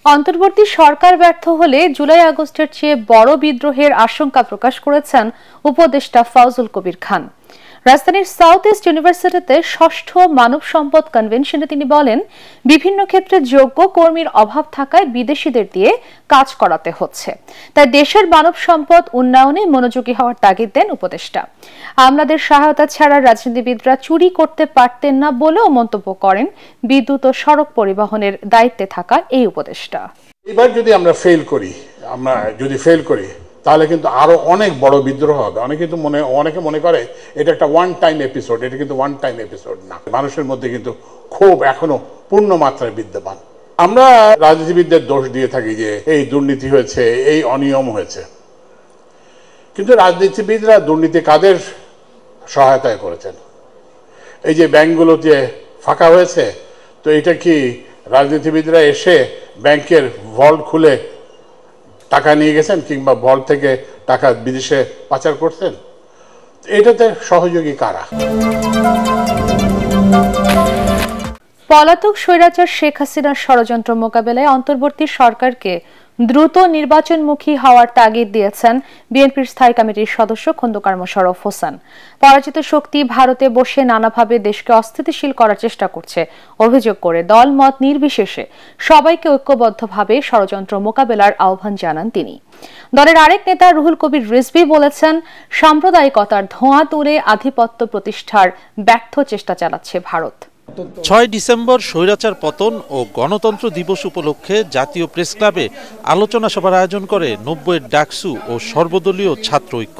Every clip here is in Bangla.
অন্তর্বর্তী সরকার ব্যর্থ হলে জুলাই আগস্টের চেয়ে বড় বিদ্রোহের আশঙ্কা প্রকাশ করেছেন উপদেষ্টা ফাউজুল কবির খান। রাজধানীর সাউথ ইস্ট ইউনিভার্সিটিতে ৬ষ্ঠ মানব সম্পদ কনভেনশনে তিনি বলেন, বিভিন্ন ক্ষেত্রে যোগ্য কর্মীর অভাব থাকায় বিদেশিদের দিয়ে কাজ করাতে হচ্ছে। তাই দেশের মানব সম্পদ উন্নয়নে মনোযোগী হওয়ার তাগিদ দেন উপদেষ্টা। আমলাদের সহায়তা ছাড়া রাজনীতিবিদরা চুরি করতে পারতেন না বলেও মন্তব্য করেন বিদ্যুৎ ও সড়ক পরিবহনের দায়িত্বে থাকা এই উপদেষ্টা। এবার যদি আমরা ফেল করি তাহলে কিন্তু আরো অনেক বড় বিদ্রোহ হবে। অনেকে মনে করে এটা একটা ওয়ান টাইম এপিসোড, এটা কিন্তু ওয়ান টাইম এপিসোড না। মানুষের মধ্যে কিন্তু ক্ষোভ এখনো পূর্ণ মাত্রায় বিদ্যমান। আমরা রাজনীতিবিদদের দোষ দিয়ে থাকি যে এই দুর্নীতি হয়েছে, এই অনিয়ম হয়েছে, কিন্তু রাজনীতিবিদরা দুর্নীতি কাদের সহায়তায় করেছেন? এই যে ব্যাংকগুলো যে ফাঁকা হয়েছে, তো এটা কি রাজনীতিবিদরা এসে ব্যাংকের ভল্ট খুলে টাকা নিয়ে গেছেন কিংবা ভল্ট থেকে টাকা বিদেশে পাচার করছেন? এটাতে সহযোগী কারা? পলাতক স্বৈরাচার শেখ হাসিনার ষড়যন্ত্র মোকাবেলায় অন্তর্বর্তী সরকারকে দ্রুত নির্বাচনমুখী হওয়ার তাগিদ দিয়েছেন বিএনপির স্থায়ী কমিটির সদস্য খন্দকার মোশাররফ হোসেন। পরাজিত শক্তি ভারতে বসে নানাভাবে দেশকে অস্থিতিশীল করার চেষ্টা করছে অভিযোগ করে দল মত নির্বিশেষে সবাইকে ঐক্যবদ্ধভাবে ষড়যন্ত্র মোকাবেলার আহ্বান জানান তিনি। দলের আরেক নেতা রুহুল কবির রিজভী বলেছেন, সাম্প্রদায়িকতার ধোঁয়া তুলে আধিপত্য প্রতিষ্ঠার ব্যর্থ চেষ্টা চালাচ্ছে ভারত। ৬ ডিসেম্বর স্বৈরাচার পতন ও গণতন্ত্র দিবস উপলক্ষে জাতীয় প্রেস ক্লাবে আলোচনা সভার আয়োজন করে ৯০-এর ডাকসু ও সর্বদলীয় ছাত্র ঐক্য।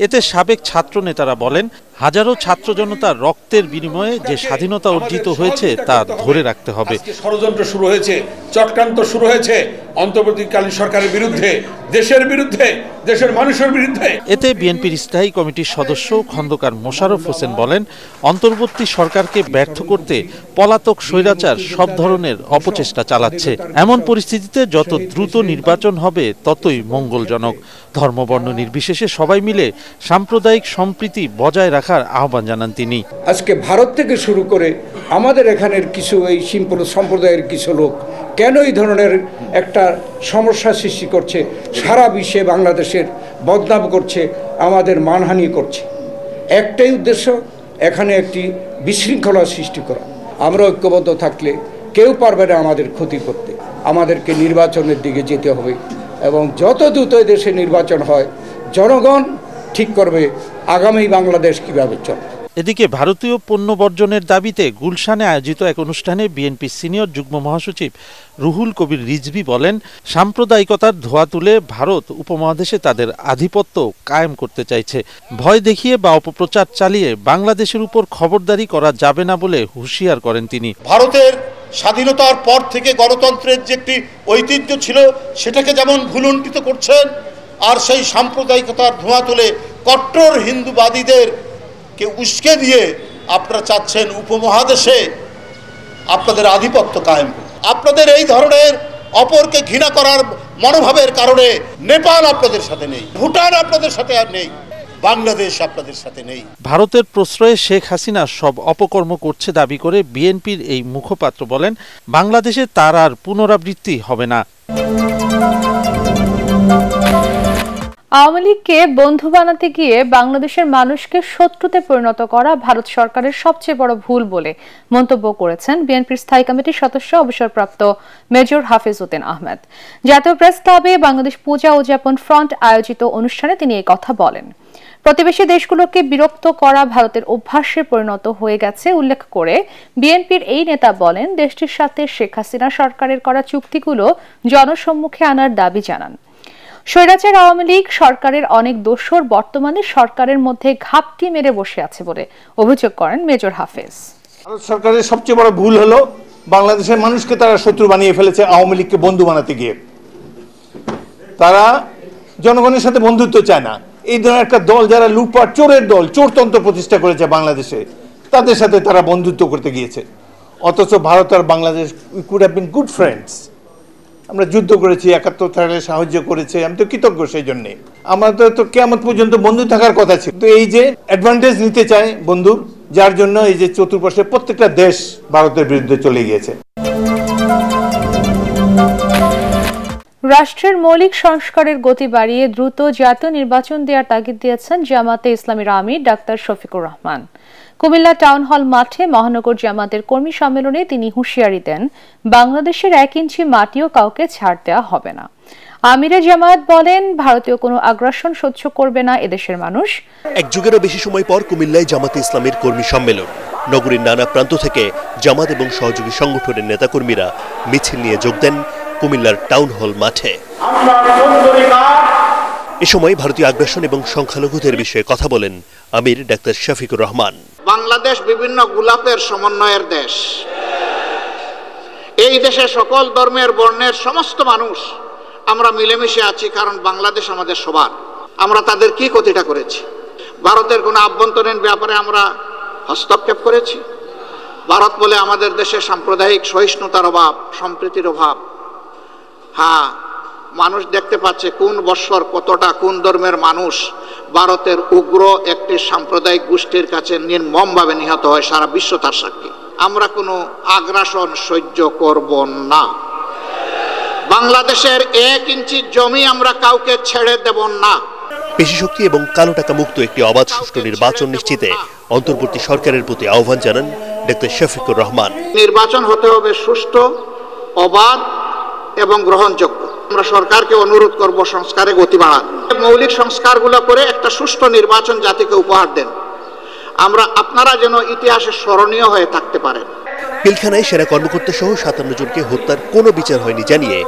এতে সাবেক ছাত্র নেতারা বলেন, হাজারো ছাত্র জনতার রক্তের বিনিময়ে যে স্বাধীনতা অর্জিত হয়েছে তা ধরে রাখতে হবে। ষড়যন্ত্র শুরু হয়েছে, চক্রান্ত শুরু হয়েছে অন্তর্বর্তীকালীন সরকারের বিরুদ্ধে, দেশের বিরুদ্ধে, দেশের মানুষের বিরুদ্ধে। এতে বিএনপির স্থায়ী কমিটির সদস্য খন্দকার মোশাররফ হোসেন বলেন, অন্তর্বর্তী সরকারকে ব্যর্থ করতে পলাতক স্বৈরাচার সব ধরনের অপচেষ্টা চালাচ্ছে। এমন পরিস্থিতিতে যত দ্রুত নির্বাচন হবে ততই মঙ্গলজনক। ধর্মবর্ণ নির্বিশেষে সবাই মিলে সাম্প্রদায়িক সম্প্রীতি বজায় রাখার আহ্বান জানান তিনি। আজকে ভারত থেকে শুরু করে আমাদের এখানের কিছু এই সম্প্রদায়ের কিছু লোক কেন এই ধরনের একটা সমস্যা সৃষ্টি করছে, সারা বিশ্বে বাংলাদেশের বদনাম করছে, আমাদের মানহানি করছে। একটাই উদ্দেশ্য, এখানে একটি বিশৃঙ্খলা সৃষ্টি করা। আমরা ঐক্যবদ্ধ থাকলে কেউ পারবে না আমাদের ক্ষতি করতে। আমাদেরকে নির্বাচনের দিকে যেতে হবে এবং যত দ্রুত দেশে নির্বাচন হয় জনগণ ঠিক করবে আগামী বাংলাদেশ কিভাবে চলবে। এদিকে ভারতীয় পণ্য বর্জনের দাবিতে গুলশানে আয়োজিত এক অনুষ্ঠানে বিএনপি সিনিয়র যুগ্ম মহাসচিব রুহুল কবির রিজভী বলেন, সাম্প্রদায়িকতার ধোঁয়া তুলে ভারত উপমহাদেশে তাদের আধিপত্য কায়েম করতে চাইছে। ভয় দেখিয়ে বা অপপ্রচার চালিয়ে বাংলাদেশের উপর খবরদারি করা যাবে না বলে হুঁশিয়ার করেন তিনি। ভারতের স্বাধীনতার পর থেকে গণতন্ত্রের যে একটি ঐতিহ্য ছিল সেটাকে যেমন ভুলুণ্ঠিত করছেন, আর সেই সাম্প্রদায়িকতার ধোঁয়া তুলে কট্টর হিন্দুবাদীদের কে উস্কে দিয়ে আপনারা চাচ্ছেন উপমহাদেশে আপনাদের আধিপত্য কায়েম। আপনাদের এই ধরনের অপরকে ঘৃণা করার মনোভাবের কারণে নেপাল আপনাদের সাথে নেই, ভুটান আপনাদের সাথে আর নেই, বাংলাদেশ আপনাদের সাথে নেই। ভারতের প্রশ্রয়ে শেখ হাসিনা সব অপকর্ম করছে দাবি করে বিএনপির এই মুখপাত্র বলেন, বাংলাদেশে তার আর পুনরাবৃত্তি হবে না। আওয়ামী লীগকে বন্ধু বানাতে গিয়ে বাংলাদেশের মানুষকে শত্রুতে পরিণত করা ভারত সরকারের সবচেয়ে বড় ভুল বলে মন্তব্য করেছেন বিএনপির স্থায়ী কমিটির সদস্য অবসরপ্রাপ্ত মেজর হাফিজ উদ্দিন আহমেদ। জাতীয় প্রেস ক্লাবে বাংলাদেশ পূজা উদযাপন ফ্রন্ট আয়োজিত অনুষ্ঠানে তিনি এই কথা বলেন। প্রতিবেশী দেশগুলোকে বিরক্ত করা ভারতের অভ্যাসে পরিণত হয়ে গেছে উল্লেখ করে বিএনপির এই নেতা বলেন, দেশটির সাথে শেখ হাসিনা সরকারের করা চুক্তিগুলো জনসম্মুখে আনার দাবি জানান। স্বৈরাচার আওয়ামী লীগ সরকারের অনেক দোসর বর্তমানে সরকারের মধ্যে ঘাপটি মেরে বসে আছে বলে অভিযোগ করেন মেজর হাফেজ। ভারত সরকারের সবচেয়ে বড় ভুল হলো বাংলাদেশের মানুষকে তারা শত্রু বানিয়ে ফেলেছে আওয়ামী লীগকে বন্ধু বানাতে গিয়ে। তারা জনগণের সাথে বন্ধুত্ব চায় না। এই ধরনের একটা দল যারা লুটপাট চোরের দল, চোরতন্ত্র প্রতিষ্ঠা করেছে বাংলাদেশে, তাদের সাথে তারা বন্ধুত্ব করতে গিয়েছে। অথচ ভারত আর Bangladesh we could have been good friends. আমরা যুদ্ধ করেছি, ৭১ সালে সাহায্য করেছে, আমি তো কৃতজ্ঞ সেই জন্যে। আমাদের তো কিয়ামত পর্যন্ত বন্ধু থাকার কথা ছিল। তো এই যে অ্যাডভান্টেজ নিতে চায় বন্ধু, যার জন্য এই যে চতুর্পাশের প্রত্যেকটা দেশ ভারতের বিরুদ্ধে চলে গিয়েছে। রাষ্ট্রের মৌলিক সংস্কারের গতি বাড়িয়ে দ্রুত জাতীয় নির্বাচন দেওয়ার তাগিদ দিয়েছেন জামাতে ইসলামীর আমির ডাক্তার শফিকুর রহমান। কুমিল্লা টাউন হল মাঠে মহানগর জামাতের কর্মী সম্মেলনে তিনি হুঁশিয়ারি দেন, বাংলাদেশের 1 ইঞ্চি মাটিও কাউকে ছাড় দেওয়া হবে না। আমিরে জামাত বলেন, ভারতীয় কোনো আগ্রাসন সহ্য করবে না এদেশের মানুষ। এক যুগেরও বেশি সময় পর কুমিল্লায় জামাতে ইসলামীর কর্মী সম্মেলন। নগরীর নানা প্রান্ত থেকে জামাত এবং সহযোগী সংগঠনের নেতাকর্মীরা মিছিল নিয়ে যোগ দেন কুমিল্লার টাউন হল মাঠে। এ সময় ভারতীয় আগ্রাসন এবং সংখ্যালঘুদের বিষয়ে কথা বলেন আমির ডাক্তার শফিকুর রহমান। বাংলাদেশ বিভিন্ন গোলাপের সমন্বয়ের দেশ। এই দেশে সকল ধর্মের বর্ণের সমস্ত মানুষ আমরা মিলেমিশে আছি, কারণ বাংলাদেশ আমাদের সবার। আমরা তাদের কি ক্ষতিটা করেছি? ভারতের কোনো আভ্যন্তরীণ ব্যাপারে আমরা হস্তক্ষেপ করেছি? ভারত বলে আমাদের দেশে সাম্প্রদায়িক সহিষ্ণুতার অভাব, সম্প্রীতির অভাব। হ্যাঁ, মানুষ দেখতে পাচ্ছে কোন বৎসর কতটা কোন ধর্মের মানুষ ভারতের উগ্র একটি সাম্প্রদায়িক গোষ্ঠীর কাছে নির্মমভাবে নিহত হয়, সারা বিশ্ব তার সাক্ষী। আমরা কোনো আগ্রাসন সহ্য করব না। বাংলাদেশের 1 ইঞ্চি জমি আমরা কাউকে ছেড়ে দেব না। পেশি শক্তি এবং কালো টাকা মুক্ত একটি অবাধ সুষ্ঠু নির্বাচন নিশ্চিতে অন্তর্বর্তী সরকারের প্রতি আহ্বান জানান ডাক্তার শফিকুর রহমান। নির্বাচন হতে হবে সুষ্ঠু, অবাধ এবং গ্রহণযোগ্য। আমরা সরকারকে অনুরোধ করব সংস্কারে গতি বাড়ান, মৌলিক সংস্কারগুলো করে একটা সুষ্ঠু নির্বাচন জাতিকে উপহার দেন। আপনারা যেন ইতিহাসে স্মরণীয় হয়ে থাকতে পারেন। পিলখানায় সেনা কর্মকর্তা সহ 57 জনকে হত্যার কোনো বিচার হয়নি জানিয়ে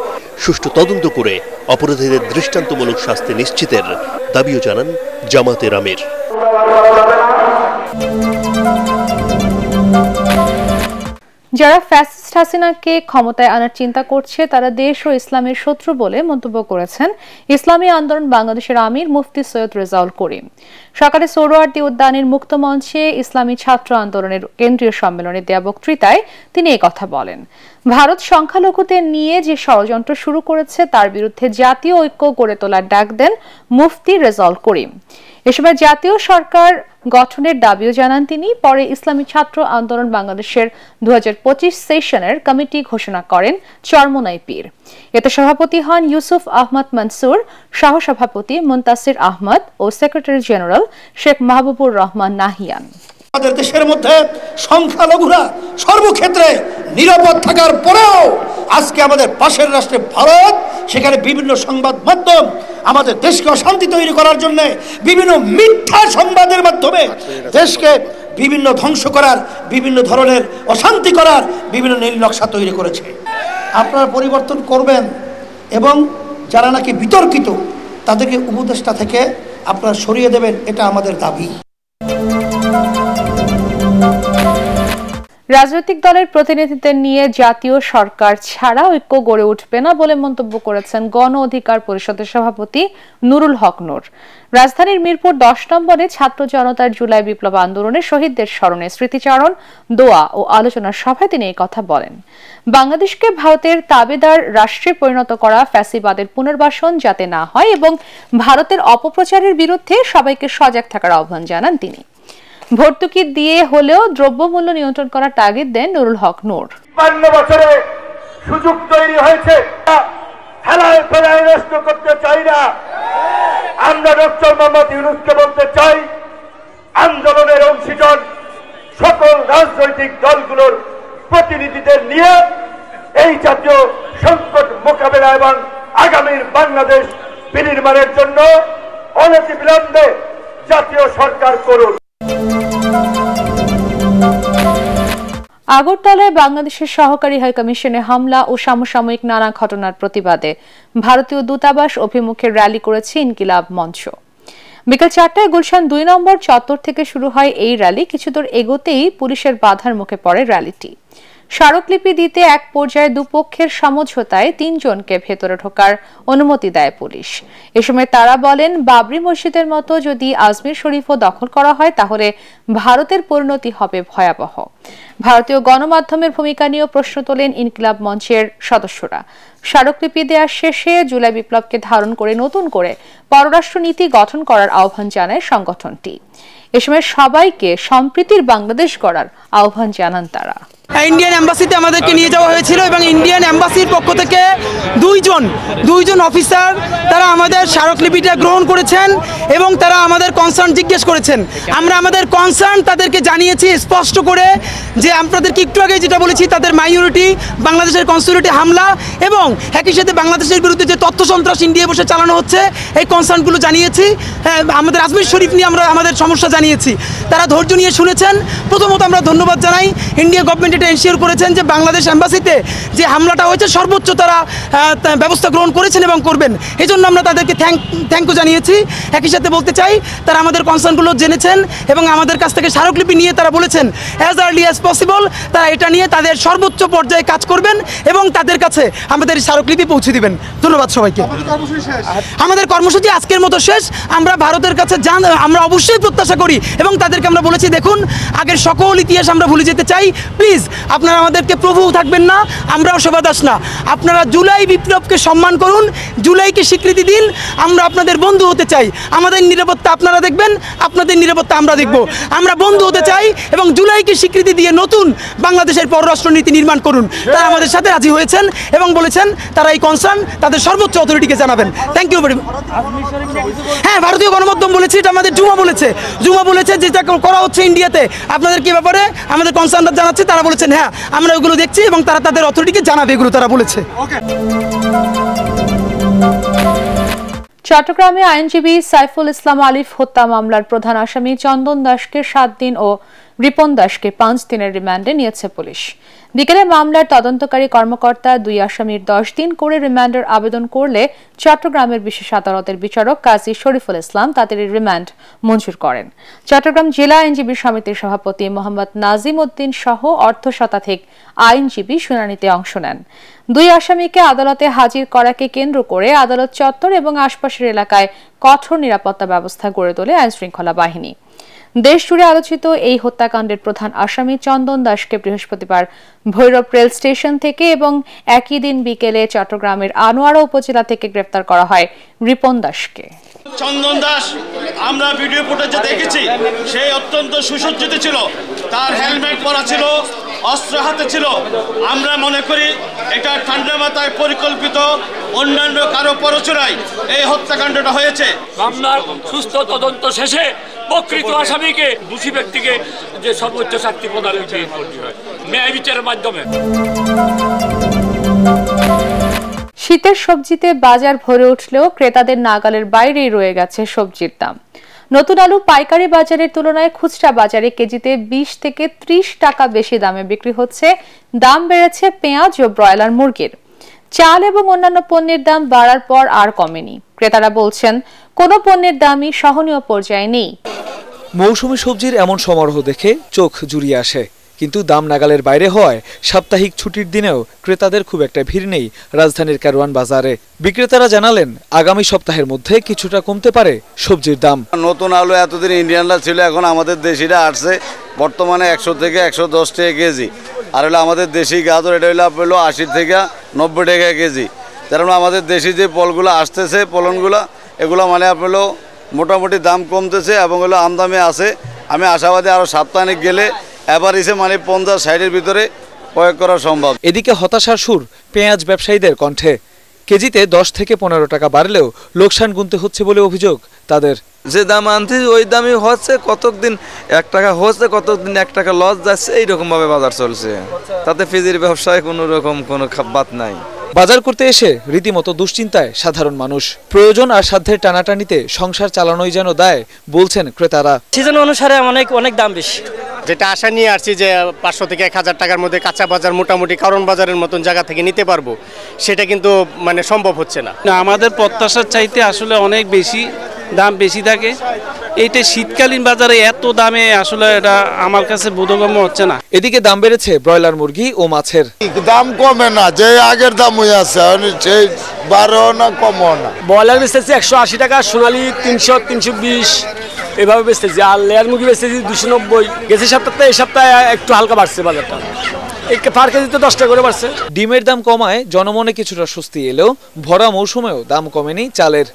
সুষ্ঠু তদন্ত করে অপরাধীদের দৃষ্টান্তমূলক শাস্তি নিশ্চিতের দাবিও জানান জামাতের আমির। যারা ফ্যাসিস্ট হাসিনাকে ক্ষমতায় আনার চিন্তা করছে তারা দেশ ও ইসলামের শত্রু বলে মন্তব্য করেছেন ইসলামী আন্দোলন বাংলাদেশের আমির মুফতি সৈয়দ রেজাউল করিম। সকালে সোহরাওয়ার্দী উদ্যানের মুক্ত মঞ্চে ইসলামী ছাত্র আন্দোলনের কেন্দ্রীয় সম্মেলনে দেয়া বক্তৃতায় তিনি কথা বলেন। ভারত সংখ্যালঘুদের নিয়ে যে ষড়যন্ত্র শুরু করেছে তার বিরুদ্ধে জাতীয় ঐক্য গড়ে তোলার ডাক দেন মুফতি রেজাউল করিম। এ সময় জাতীয় সরকার গঠনের দাবিও জানান তিনি। পরে ইসলামী ছাত্র আন্দোলন বাংলাদেশের 2025 সেশনের কমিটি ঘোষণা করেন চরমোনাই পীর। এতে সভাপতি হন ইউসুফ আহমদ মনসুর, সহসভাপতি মুনতাসির আহমদ ও সেক্রেটারি জেনারেল শেখ মাহবুবুর রহমান নাহিয়ান। আমাদের দেশের মধ্যে সংখ্যালঘুরা সর্বক্ষেত্রে নিরাপদ থাকার পরেও আজকে আমাদের পাশের রাষ্ট্রে ভারত, সেখানে বিভিন্ন সংবাদ মাধ্যম আমাদের দেশকে অশান্তি তৈরি করার জন্য বিভিন্ন মিথ্যা সংবাদের মাধ্যমে দেশকে বিভিন্ন ধ্বংস করার, বিভিন্ন ধরনের অশান্তি করার বিভিন্ন নীল নকশা তৈরি করেছে। আপনারা পরিবর্তন করবেন এবং যারা নাকি বিতর্কিত তাদেরকে উপদেষ্টা থেকে আপনারা সরিয়ে দেবেন, এটা আমাদের দাবি। রাজনৈতিক দলের প্রতিনিধিদের নিয়ে জাতীয় সরকার ছাড়া ঐক্য গড়ে উঠবে না বলে মন্তব্য করেছেন গণ অধিকার পরিষদের সভাপতি নুরুল হক নূর। রাজধানীর মিরপুর 10 নম্বরে ছাত্র জনতার জুলাই বিপ্লব আন্দোলনের শহীদদের স্মরণে স্মৃতিচারণ, দোয়া ও আলোচনার সভায় তিনি এই কথা বলেন। বাংলাদেশকে ভারতের তাবেদার রাষ্ট্রে পরিণত করা ফ্যাসিবাদের পুনর্বাসন যাতে না হয় এবং ভারতের অপপ্রচারের বিরুদ্ধে সবাইকে সজাগ থাকার আহ্বান জানান তিনি। ভর্তুকি দিয়ে হলেও দ্রব্যমূল্য নিয়ন্ত্রণ করার তাগিদ দেন নুরুল হক নূর। 52 বছরে সুযোগ তৈরি হয়েছে, হেলায় ফেলায় নষ্ট করতে চাই না। আমরা ডক্টর মোহাম্মদ ইউনূসকে বলতে চাই, আন্দোলনের অংশীজন সকল রাজনৈতিক দলগুলোর প্রতিনিধিদের নিয়ে এই জাতীয় সংকট মোকাবেলা এবং আগামীর বাংলাদেশ বিনির্মাণের জন্য অনতিবিলম্বে জাতীয় সরকার করুন। আগরতলায় বাংলাদেশের সহকারী হাইকমিশনে হামলা ও সমসাময়িক নানা ঘটনার প্রতিবাদে ভারতীয় দূতাবাস অভিমুখে র্যালি করেছে ইনকিলাব মঞ্চ। বিকেল 4টায় গুলশান 2 নম্বর চত্বর থেকে শুরু হয় এই র্যালি। কিছুদূর এগোতেই পুলিশের বাধার মুখে পড়ে র্যালিটি। স্মারকলিপি দিতে এক পর্যায়ে দুপক্ষের সমঝোতায় 3 জনকে ভেতরে ঢোকার অনুমতি দেয় পুলিশ। এ সময় তারা বলেন, বাবরি মসজিদের মতো যদি আজমির শরীফও দখল করা হয় তাহলে ভারতের পরিণতি হবে ভয়াবহ। ভারতীয় গণমাধ্যমের ভূমিকা নিয়েও প্রশ্ন তোলেন ইনকিলাব মঞ্চের সদস্যরা। স্মারকলিপি দেওয়ার শেষে জুলাই বিপ্লবকে ধারণ করে নতুন করে পররাষ্ট্র নীতি গঠন করার আহ্বান জানায় সংগঠনটি। এ সময় সবাইকে সম্প্রীতির বাংলাদেশ গড়ার আহ্বান জানান তারা। ইন্ডিয়ান এম্বাসিতে আমাদেরকে নিয়ে যাওয়া হয়েছিল এবং ইন্ডিয়ান এম্বাসির পক্ষ থেকে দুইজন অফিসার তারা আমাদের স্মারকলিপিটা গ্রহণ করেছেন এবং তারা আমাদের কনসার্ন জিজ্ঞেস করেছেন। আমরা আমাদের কনসার্ন তাদেরকে জানিয়েছি স্পষ্ট করে যে আপনাদেরকে একটু আগে যেটা বলেছি, তাদের মাইনরিটি, বাংলাদেশের কনস্যুলেটে হামলা এবং একই সাথে বাংলাদেশের বিরুদ্ধে যে তথ্য সন্ত্রাস ইন্ডিয়া বসে চালানো হচ্ছে, এই কনসার্নগুলো জানিয়েছি। আমাদের আজমির শরীফ নিয়ে আমরা আমাদের সমস্যা জানিয়েছি, তারা ধৈর্য নিয়ে শুনেছেন। প্রথমত আমরা ধন্যবাদ জানাই, ইন্ডিয়া গভর্নমেন্ট এটা এনশিওর করেছেন যে বাংলাদেশ এম্বাসিতে যে হামলাটা হয়েছে সর্বোচ্চ তারা ব্যবস্থা গ্রহণ করেছেন এবং করবেন। এই জন্য আমরা তাদেরকে থ্যাংক ইউ জানিয়েছি। একই সাথে বলতে চাই, তারা আমাদের কনসার্নগুলো জেনেছেন এবং আমাদের কাছ থেকে স্মারকলিপি নিয়ে তারা বলেছেন অ্যাজ আর্লি অ্যাজ পসিবল তারা এটা নিয়ে তাদের সর্বোচ্চ পর্যায়ে কাজ করবেন এবং তাদের কাছে আমাদের স্মারকলিপি পৌঁছে দিবেন। ধন্যবাদ সবাইকে। আমাদের কর্মসূচি আজকের মতো শেষ। আমরা ভারতের কাছে আমরা অবশ্যই প্রত্যাশা করি এবং তাদেরকে আমরা বলেছি, দেখুন আগের সকল ইতিহাস আমরা ভুলে যেতে চাই, প্লিজ আপনারা আমাদেরকে প্রভু থাকবেন না, আমরাও সেবাদাস না। আপনারা জুলাই বিপ্লবকে সম্মান করুন, জুলাইকে স্বীকৃতি দিন, আমরা আপনাদের বন্ধু হতে চাই। আমাদের নিরাপত্তা আপনারা দেখবেন, আপনাদের নিরাপত্তা আমরা দেখব। আমরা বন্ধু হতে চাই এবং জুলাইকে স্বীকৃতি দিয়ে নতুন বাংলাদেশের পররাষ্ট্রনীতি নির্মাণ করুন। তারা আমাদের সাথে রাজি হয়েছেন এবং বলেছেন তারা এই কনসার্ন তাদের সর্বোচ্চ অথরিটিকে জানাবেন। Thank you very much. হ্যাঁ, ভারতীয় গণমাধ্যম বলেছে, এটা আমাদের জুমা বলেছে যেটা করা হচ্ছে ইন্ডিয়াতে, আপনাদের কি ব্যাপারে আমাদের কনসার্নটা জানাচ্ছে। তারা বলেছেন হ্যাঁ আমরা ওগুলো দেখছি এবং তারা তাদের অথরিটিকে জানাবে, এগুলো তারা বলেছে। চট্টগ্রামে আইনজীবী সাইফুল ইসলাম আলিফ হত্যা মামলার প্রধান আসামি চন্দন দাসকে 7 দিন ও রিপন দাসকে 5 দিনের রিমান্ডে নিয়েছে পুলিশ। বিকেলে মামলার তদন্তকারী কর্মকর্তা 2 আসামির 10 দিন করে রিমান্ডের আবেদন করলে চট্টগ্রামের বিশেষ আদালতের বিচারক কাজী শরীফুল ইসলাম তাদের রিমান্ড মঞ্জুর করেন। চট্টগ্রাম জেলা আইনজীবী সমিতির সভাপতি মোহাম্মদ নাজিম উদ্দিন সহ অর্ধশতাধিক আইনজীবী শুনানিতে অংশ নেন। 2 আসামিকে আদালতে হাজির করাকে কেন্দ্র করে আদালত চত্বর এবং আশপাশের এলাকায় কঠোর নিরাপত্তা ব্যবস্থা গড়ে তোলে আইনশৃঙ্খলা বাহিনী। দেশজুড়ে আলোচিত এই হত্যাকাণ্ডের প্রধান আসামি চন্দন দাসকে বৃহস্পতিবার ভৈরব রেল স্টেশন থেকে এবং একই দিন বিকেলে চট্টগ্রামের আনোয়ারা উপজেলা থেকে গ্রেফতার করা হয় রিপন দাসকে। চন্দন দাস আমরা ভিডিও ফুটেজে দেখেছি, সে অত্যন্ত সুসজ্জিত ছিল, তার হেলমেট পরা ছিল, অস্ত্র হাতে ছিল। আমরা মনে করি এটা ঠান্ডা মাথায় পরিকল্পিত, অন্যান্য কারো প্ররোচনায় এই হত্যাকাণ্ডটা হয়েছে। মামলার সুস্থ তদন্ত শেষে প্রকৃত আসামিকে, দোষী ব্যক্তিকে যে সর্বোচ্চ শাস্তি প্রদানের ন্যায় বিচারের মাধ্যমে। শীতের সবজিতে বাজার ভরে উঠলেও ক্রেতাদের নাগালের বাইরেই রয়ে গেছে সবজির দাম। নতুন আলু পাইকারি বাজারের তুলনায় খুচরা বাজারে কেজিতে 20 থেকে 30 টাকা বেশি দামে বিক্রি হচ্ছে। দাম বেড়েছে পেঁয়াজ ও ব্রয়লার মুরগির। চাল এবং অন্যান্য পণ্যের দাম বাড়ার পর আর কমেনি। ক্রেতারা বলছেন কোনো পণ্যের দামই সহনীয় পর্যায়ে নেই। মৌসুমী সবজির এমন সমারোহ দেখে চোখ জুড়িয়ে আসে, কিন্তু দাম নাগালের বাইরে হওয়ায় সাপ্তাহিক ছুটির দিনেও ক্রেতাদের খুব একটা ভিড় নেই রাজধানীর কারওয়ান বাজারে। বিক্রেতারা জানালেন আগামী সপ্তাহের মধ্যে কিছুটা কমতে পারে সবজির দাম। নতুন আলু এতদিন ইন্ডিয়ানরা ছিল, এখন আমাদের দেশিরা আসছে, বর্তমানে 100 থেকে 110 টাকা কেজি। আর হলো আমাদের দেশি গাজর, এটা হলো 80 থেকে 90 টাকা কেজি। কারণ আমাদের দেশি যে ফলগুলো আসতেছে, ফলনগুলো এগুলো মানে আপনার মোটামুটি দাম কমতেছে এবং হলো আমদামি আছে। আমি আশাবাদী আরও সপ্তাহে গেলে এভারেজে মানে 50-60-এর ভিতরে প্রয়োগ করা সম্ভব। এদিকে হতাশার সুর পেঁয়াজ ব্যবসায়ীদের কণ্ঠে। কেজিতে 10 থেকে 15 টাকা বাড়লেও লোকসান গুনতে হচ্ছে বলে অভিযোগ তাদের। যে দাম আনতে ওই দামই হচ্ছে, কতদিন 1 টাকা হচ্ছে, কতদিন 1 টাকা লস যাচ্ছে, এইরকমভাবে বাজার চলছে। তাতে ফিজির ব্যবসায় কোনো রকম কোনো বাদ নাই। বাজার করতে এসে রীতিমতো দুশ্চিন্তায় সাধারণ মানুষ। প্রয়োজন আর সাধ্যের টানাটানিতে সংসার চালানোই যেন দায় বলছেন ক্রেতারা। সিজন অনুসারে অনেক দাম বেশি। যেটা আশা নিয়ে আসছি যে 500 থেকে 1000 টাকার মধ্যে কাঁচা বাজার মোটামুটি কারণ বাজারের মতন জায়গা থেকে নিতে পারবো, সেটা কিন্তু মানে সম্ভব হচ্ছে না। আমাদের প্রত্যাশার চাইতে আসলে অনেক বেশি দাম বেশি থাকে। এইটা শীতকালীন বাজারে এত দামে আসলে এটা আমার কাছে বোধগম্য হচ্ছে না। এদিকে দাম বেড়েছে ব্রয়লার মুরগি ও মাছের। দাম কমে না, যে আগের দাম হয়ে আছে সেই বাড়েও না কমও না। ব্রয়লার বেচতেছি 180 টাকা, সোনালি 300, 320 এভাবে বেচতেছি। আর লেয়ার মুরগি বেচতেছি 290। গেছে সপ্তাহে এই সপ্তাহে একটু হালকা বাড়ছে বাজারটা, পার কেজিতে 10 টাকা করে বাড়ছে। ডিমের দাম কমায় জনমনে কিছুটা স্বস্তি এলেও ভরা মৌসুমেও দাম কমেনি চালের।